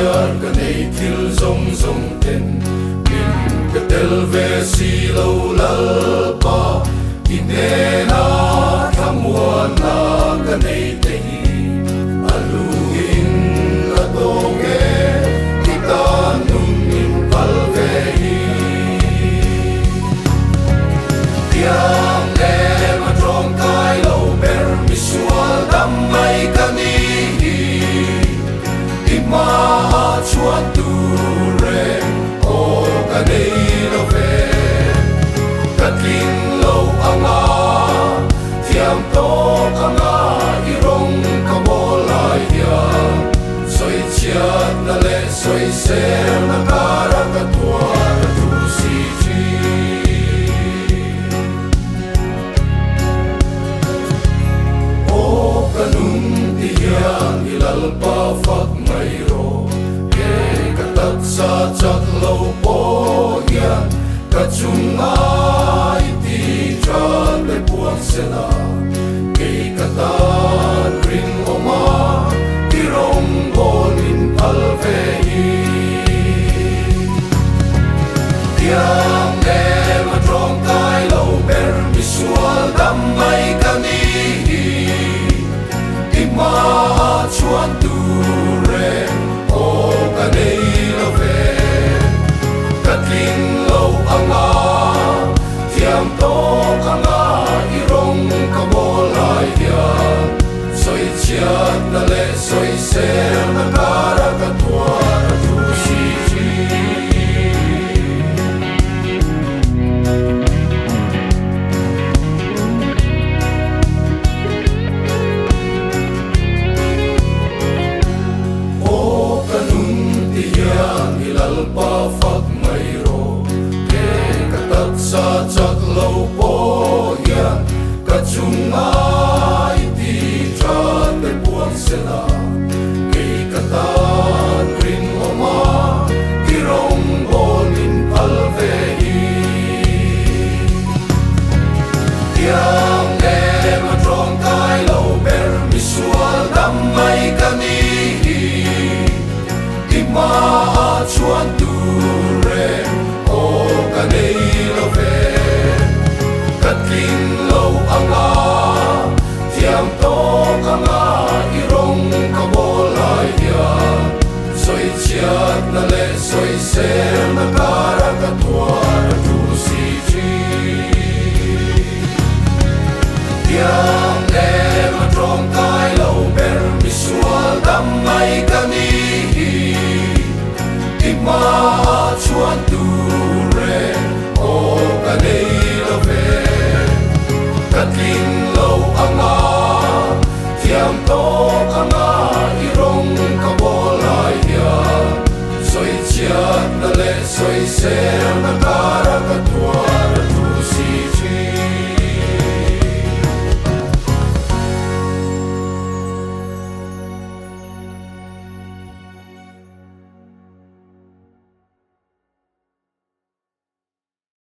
chiar ka nei thil zong zong ten min ka tel ve si lo lal pa ine na thamuan na ka nei te aluin adonge kita nun min pal ve hi tiang ne ma trong kai lo ber misual dam mai ka ni ma chuan tu re o ka nei lo ve ka king lo anga thiam to anga i rong ka mo lai ya soi chiat na le soi ser na kara ka tua ka tu si chi o ka nung ti yang ilal pa fak sa chak lo po yan ka chung ai ti chan le puang sena ke ka tan ring oma ti rong bon in pal ve hi tiang ne ma trong kai lo ber visual dam mai ka ni ti ma chuan tu re o ka nei king lo anga thiam to anga i rong ka mo lai ya soi chiat na le soi ser na kara ka tua ka tu si chi o kanun ti yang hilal pa fak sa chak lo po yan ka chung ai ti chan le puang sena ke ka tan rin oma ti rong bon in pal ve hi tiang ne ma trong kai lo ber visual dam mai ka ni ti ma chuan tu re o ka nei lo ve ka king lo anga thiam to anga i rong ka mo lai ya soi chiat na le soi ser na kara ka tua ka tu si chi tiang ne ma trong kai lo ber visual dam mai ka ni ti ma chuan tu re o ka nei lo ve ka king lo anga thiam to